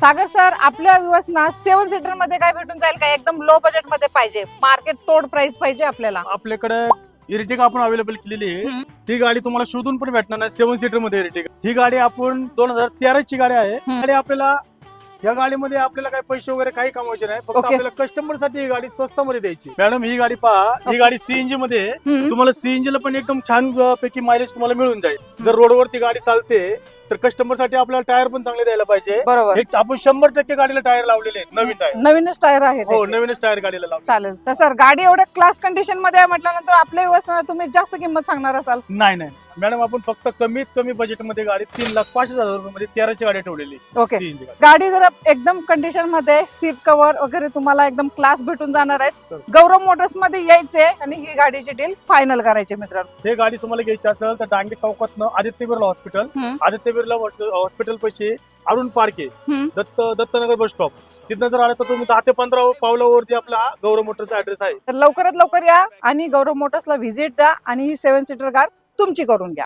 सागर sir, आपल्या व्ह्युअर्सना 7 seater मध्ये काय भेटून जाईल का? एकदम लो बजेट मध्ये पाहिजे, मार्केट तोड प्राइस पाहिजे आपल्याला. आपल्याकडे इरिटिका आपण अवेलेबल केलेली आहे. ही गाडी तुम्हाला शोधून पण भेटणार नाही. 7 सीटर मध्ये इरिटिका ही गाडी आपण 2013 ची गाडी आहे. आणि आपल्याला या गाडीमध्ये आपल्याला काही पैसे वगैरे काही कमवायचे नाही, फक्त आपल्याला कस्टमर साठी ही गाडी स्वस्तामध्ये द्यायची. मॅडम ही गाडी पहा, ही गाडी सीएनजी मध्ये आहे. तुम्हाला सीएनजी ला पण एकदम छान पैकी मायलेज तुम्हाला मिळून जाईल. जर रोडवरती गाडी चालते तर कस्टमर साठी आपल्याला टायर पण चांगले द्यायला पाहिजे. बरोबर. एक आपण 100% गाडीला टायर लावलेले आहेत, नवीन टायर. नवीनच टायर आहे. हो, नवीनच टायर गाडीला लावले. चालेल. तर सर, गाडी एवढ्या क्लास कंडिशन मध्ये आहे म्हटल्यानंतर आपल्या व्ह्युअर्सना तुम्ही जास्त किंमत सांगणार असाल? नाही मॅडम, आपण फक्त कमीत कमी बजेट मध्ये गाडी 3,05,000 रुपये 13 ची गाडी ठेवलेली. ओके. गाडी जर एकदम कंडिशन मध्ये सीट कव्हर वगैरे तुम्हाला एकदम क्लास भेटून जाणार आहेत. गौरव मोटर्स मध्ये यायचे आणि ही गाडीची डील फायनल करायची मित्रांनो. हे गाडी तुम्हाला घ्यायची असेल तर डांगे चौकातनं आदित्य बिर्ला हॉस्पिटल पैसे अरुण पार्के दत्तनगर बस स्टॉप तिथनं जर आलं तर तुम्ही 10 ते 15 पावलावरती आपला गौरव मोटर्सचा ऍड्रेस आहे. तर लवकरात लवकर या आणि गौरव मोटर्सला व्हिजिट द्या आणि ही 7 सीटर कार तुमची करून घ्या.